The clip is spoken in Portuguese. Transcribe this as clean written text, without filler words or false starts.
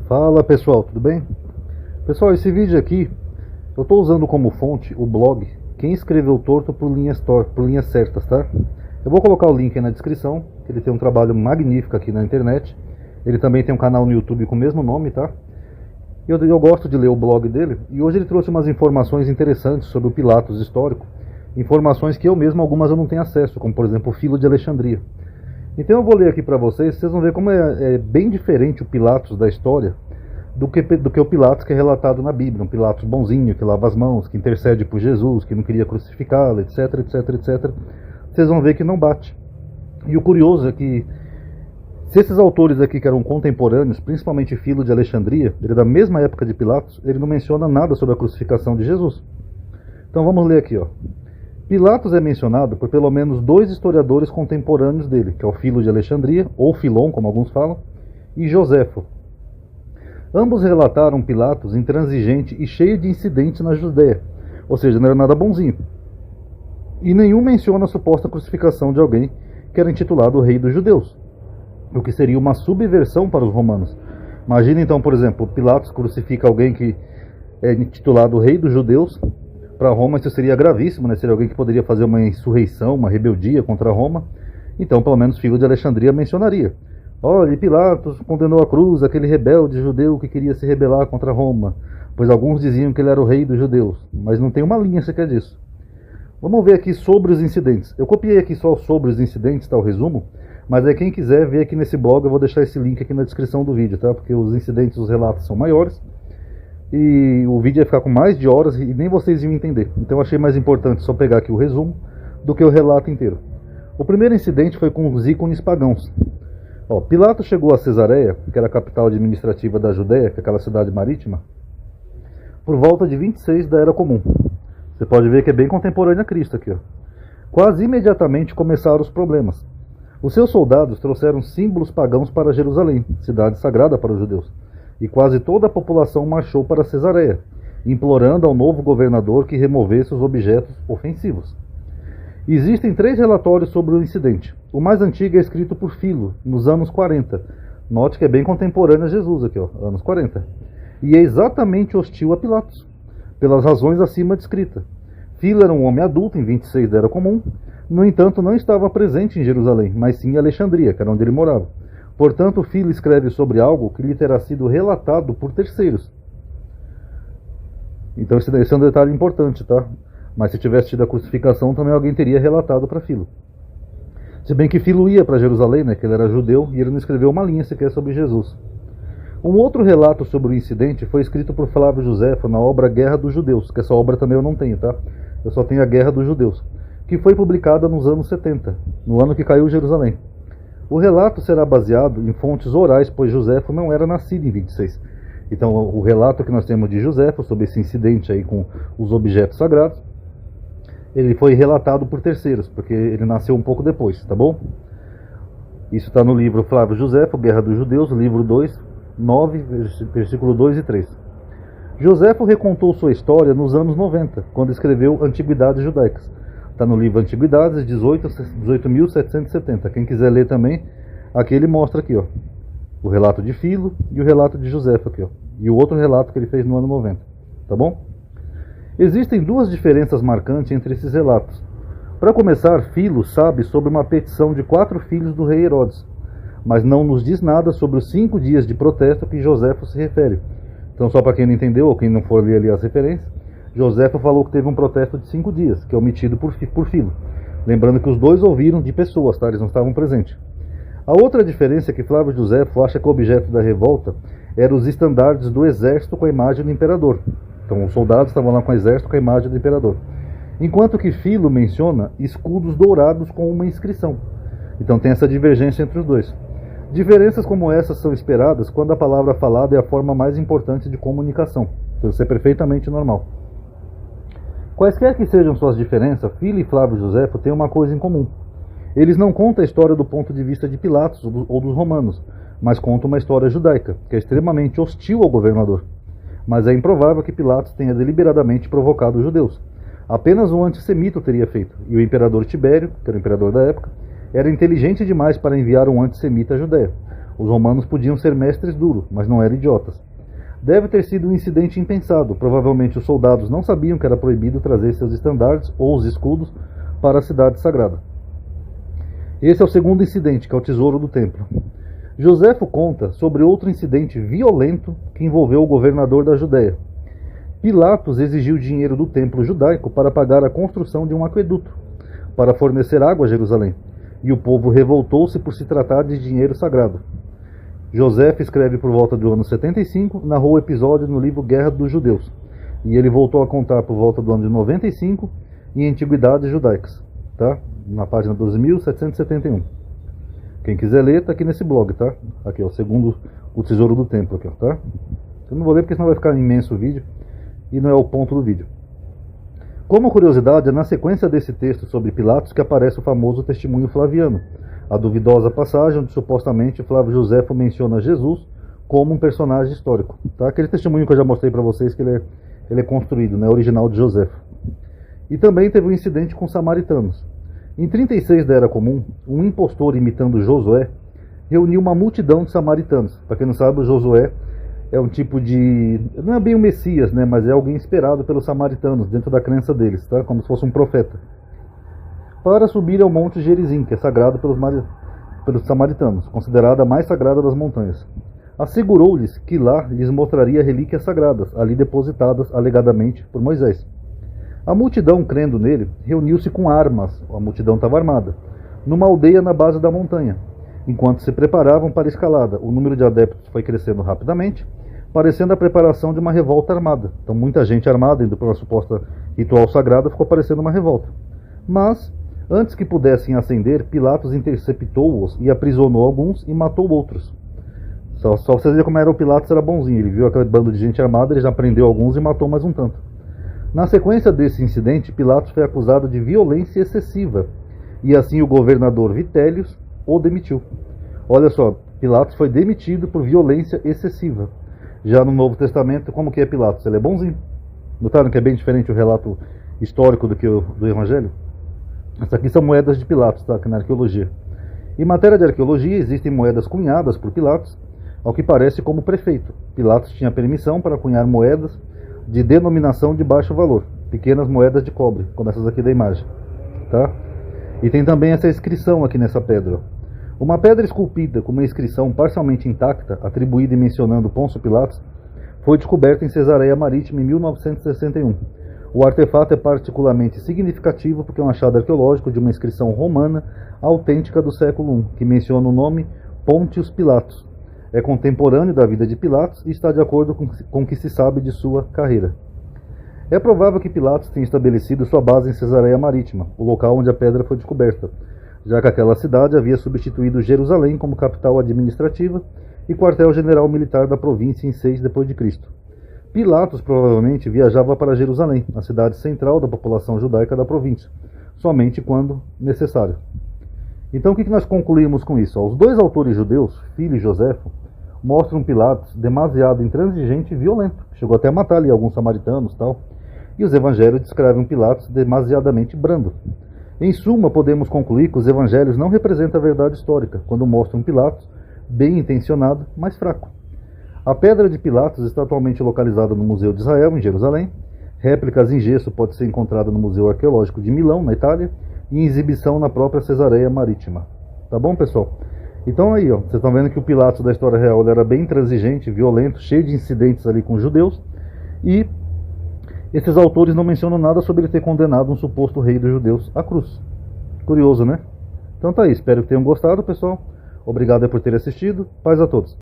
Fala pessoal, tudo bem? Pessoal, esse vídeo aqui eu estou usando como fonte o blog Quem Escreveu Torto por Linhas Certas, tá? Eu vou colocar o link aí na descrição, que ele tem um trabalho magnífico aqui na internet. Ele também tem um canal no YouTube com o mesmo nome, tá? Eu gosto de ler o blog dele, e hoje ele trouxe umas informações interessantes sobre o Pilatos histórico, informações que eu mesmo, algumas eu não tenho acesso, como por exemplo o Filo de Alexandria. Então eu vou ler aqui para vocês vão ver como é bem diferente o Pilatos da história do que o Pilatos que é relatado na Bíblia. Um Pilatos bonzinho, que lava as mãos, que intercede por Jesus, que não queria crucificá-lo, etc, etc, etc. Vocês vão ver que não bate. E o curioso é que, se esses autores aqui que eram contemporâneos, principalmente Filo de Alexandria, ele é da mesma época de Pilatos, ele não menciona nada sobre a crucificação de Jesus. Então vamos ler aqui, ó. Pilatos é mencionado por pelo menos dois historiadores contemporâneos dele, que é o Filo de Alexandria, ou Filon, como alguns falam, e Joséfo. Ambos relataram Pilatos intransigente e cheio de incidentes na Judéia, ou seja, não era nada bonzinho. E nenhum menciona a suposta crucificação de alguém que era intitulado Rei dos Judeus, o que seria uma subversão para os romanos. Imagina então, por exemplo, Pilatos crucifica alguém que é intitulado Rei dos Judeus. Para Roma isso seria gravíssimo, né? Seria alguém que poderia fazer uma insurreição, uma rebeldia contra Roma. Então, pelo menos, Filo de Alexandria mencionaria: olha, Pilatos condenou à cruz aquele rebelde judeu que queria se rebelar contra Roma, pois alguns diziam que ele era o rei dos judeus. Mas não tem uma linha sequer disso. Vamos ver aqui sobre os incidentes. Eu copiei aqui só sobre os incidentes, tá, o resumo. Mas aí quem quiser ver aqui nesse blog, eu vou deixar esse link aqui na descrição do vídeo, tá? Porque os incidentes, os relatos são maiores. E o vídeo ia ficar com mais de horas e nem vocês iam entender. Então eu achei mais importante só pegar aqui o resumo do que o relato inteiro. O primeiro incidente foi com os ícones pagãos. Pilatos chegou a Cesareia, que era a capital administrativa da Judéia, que é aquela cidade marítima, por volta de 26 da Era Comum. Você pode ver que é bem contemporâneo a Cristo aqui, ó. Quase imediatamente começaram os problemas. Os seus soldados trouxeram símbolos pagãos para Jerusalém, cidade sagrada para os judeus. E quase toda a população marchou para Cesareia, implorando ao novo governador que removesse os objetos ofensivos. Existem 3 relatórios sobre o incidente. O mais antigo é escrito por Filo, nos anos 40. Note que é bem contemporâneo a Jesus aqui, ó, anos 40. E é exatamente hostil a Pilatos, pelas razões acima descritas. Filo era um homem adulto em 26 da Era Comum, no entanto não estava presente em Jerusalém, mas sim em Alexandria, que era onde ele morava. Portanto, Filo escreve sobre algo que lhe terá sido relatado por terceiros. Então esse é um detalhe importante, tá? Mas se tivesse tido a crucificação, também alguém teria relatado para Filo. Se bem que Filo ia para Jerusalém, né, que ele era judeu, e ele não escreveu uma linha sequer sobre Jesus. Um outro relato sobre o incidente foi escrito por Flávio Joséfo na obra Guerra dos Judeus, que essa obra também eu não tenho, tá? Eu só tenho a Guerra dos Judeus, que foi publicada nos anos 70, no ano que caiu Jerusalém. O relato será baseado em fontes orais, pois Joséfo não era nascido em 26. Então o relato que nós temos de Joséfo sobre esse incidente aí com os objetos sagrados, ele foi relatado por terceiros, porque ele nasceu um pouco depois, tá bom? Isso está no livro Flávio Joséfo, Guerra dos Judeus, livro 2, 9, versículo 2 e 3. Joséfo recontou sua história nos anos 90, quando escreveu Antiguidades Judaicas. Está no livro Antiguidades, 18.770. Quem quiser ler também, aqui ele mostra aqui, ó, o relato de Filo e o relato de Joséfo aqui, ó, e o outro relato que ele fez no ano 90, tá bom? Existem 2 diferenças marcantes entre esses relatos. Para começar, Filo sabe sobre uma petição de 4 filhos do rei Herodes, mas não nos diz nada sobre os 5 dias de protesto que Joséfo se refere. Então, só para quem não entendeu ou quem não for ler ali as referências, Joséfo falou que teve um protesto de 5 dias, que é omitido por Filo. Lembrando que os 2 ouviram de pessoas, tá? Eles não estavam presentes. A outra diferença é que Flávio Joséfo acha que o objeto da revolta eram os estandartes do exército com a imagem do imperador. Então os soldados estavam lá com o exército com a imagem do imperador. Enquanto que Filo menciona escudos dourados com uma inscrição. Então tem essa divergência entre os 2. Diferenças como essas são esperadas quando a palavra falada é a forma mais importante de comunicação. Então isso é perfeitamente normal. Quaisquer que sejam suas diferenças, Filo e Flávio Joséfo têm uma coisa em comum. Eles não contam a história do ponto de vista de Pilatos ou dos romanos, mas contam uma história judaica, que é extremamente hostil ao governador. Mas é improvável que Pilatos tenha deliberadamente provocado os judeus. Apenas um antissemita o teria feito, e o imperador Tibério, que era o imperador da época, era inteligente demais para enviar um antissemita à Judéia. Os romanos podiam ser mestres duros, mas não eram idiotas. Deve ter sido um incidente impensado. Provavelmente os soldados não sabiam que era proibido trazer seus estandartes ou os escudos para a cidade sagrada. Esse é o segundo incidente, que é o tesouro do templo. Joséfo conta sobre outro incidente violento que envolveu o governador da Judéia. Pilatos exigiu dinheiro do templo judaico para pagar a construção de um aqueduto, para fornecer água a Jerusalém, e o povo revoltou-se por se tratar de dinheiro sagrado. Joséfo escreve por volta do ano 75, narrou o episódio no livro Guerra dos Judeus, e ele voltou a contar por volta do ano de 95 em Antiguidades Judaicas, tá? Na página 12.771. Quem quiser ler, tá aqui nesse blog, tá? Aqui, ó, segundo o Tesouro do Templo, aqui, ó, tá? Eu não vou ler porque senão vai ficar imenso o vídeo, e não é o ponto do vídeo. Como curiosidade, é na sequência desse texto sobre Pilatos que aparece o famoso testemunho flaviano, a duvidosa passagem onde supostamente Flávio Joséfo menciona Jesus como um personagem histórico. Tá? Aquele testemunho que eu já mostrei para vocês, que ele é construído, né, original de Joséfo. E também teve um incidente com os samaritanos. Em 36 da Era Comum, um impostor imitando Josué reuniu uma multidão de samaritanos. Para quem não sabe, o Josué é um tipo de... não é bem o Messias, né, mas é alguém esperado pelos samaritanos, dentro da crença deles, tá? Como se fosse um profeta, para subir ao Monte Gerizim, que é sagrado pelos samaritanos, considerada a mais sagrada das montanhas. Assegurou-lhes que lá lhes mostraria relíquias sagradas, ali depositadas alegadamente por Moisés. A multidão, crendo nele, reuniu-se com armas, a multidão estava armada, numa aldeia na base da montanha. Enquanto se preparavam para a escalada, o número de adeptos foi crescendo rapidamente, parecendo a preparação de uma revolta armada. Então muita gente armada, indo para uma suposta ritual sagrada, ficou parecendo uma revolta. Mas, antes que pudessem ascender, Pilatos interceptou-os e aprisionou alguns e matou outros. Só vocês verem como era o Pilatos, era bonzinho. Ele viu aquele bando de gente armada, ele já prendeu alguns e matou mais um tanto. Na sequência desse incidente, Pilatos foi acusado de violência excessiva, e assim o governador Vitélius o demitiu. Olha só, Pilatos foi demitido por violência excessiva. Já no Novo Testamento, como que é Pilatos? Ele é bonzinho. Notaram que é bem diferente o relato histórico do que do Evangelho? Essas aqui são moedas de Pilatos, tá? Aqui na arqueologia. Em matéria de arqueologia, existem moedas cunhadas por Pilatos, ao que parece como prefeito. Pilatos tinha permissão para cunhar moedas de denominação de baixo valor, pequenas moedas de cobre, como essas aqui da imagem, tá? E tem também essa inscrição aqui nessa pedra. Uma pedra esculpida com uma inscrição parcialmente intacta, atribuída e mencionando Pôncio Pilatos, foi descoberta em Cesareia Marítima em 1961. O artefato é particularmente significativo porque é um achado arqueológico de uma inscrição romana autêntica do século I, que menciona o nome Pontius Pilatus. É contemporâneo da vida de Pilatos e está de acordo com o que se sabe de sua carreira. É provável que Pilatos tenha estabelecido sua base em Cesareia Marítima, o local onde a pedra foi descoberta, já que aquela cidade havia substituído Jerusalém como capital administrativa e quartel-general militar da província em 6 d.C. Pilatos provavelmente viajava para Jerusalém, a cidade central da população judaica da província, somente quando necessário. Então o que nós concluímos com isso? Os dois autores judeus, Filho e Joséfo, mostram Pilatos demasiado intransigente e violento, chegou até a matar ali alguns samaritanos e tal, e os evangelhos descrevem Pilatos demasiadamente brando. Em suma, podemos concluir que os evangelhos não representam a verdade histórica, quando mostram Pilatos bem intencionado, mas fraco. A pedra de Pilatos está atualmente localizada no Museu de Israel, em Jerusalém. Réplicas em gesso pode ser encontrada no Museu Arqueológico de Milão, na Itália, e em exibição na própria Cesareia Marítima. Tá bom, pessoal? Então aí, ó, vocês estão vendo que o Pilatos da história real ele era bem intransigente, violento, cheio de incidentes ali com os judeus, e esses autores não mencionam nada sobre ele ter condenado um suposto rei dos judeus à cruz. Curioso, né? Então tá aí, espero que tenham gostado, pessoal. Obrigado por terem assistido. Paz a todos.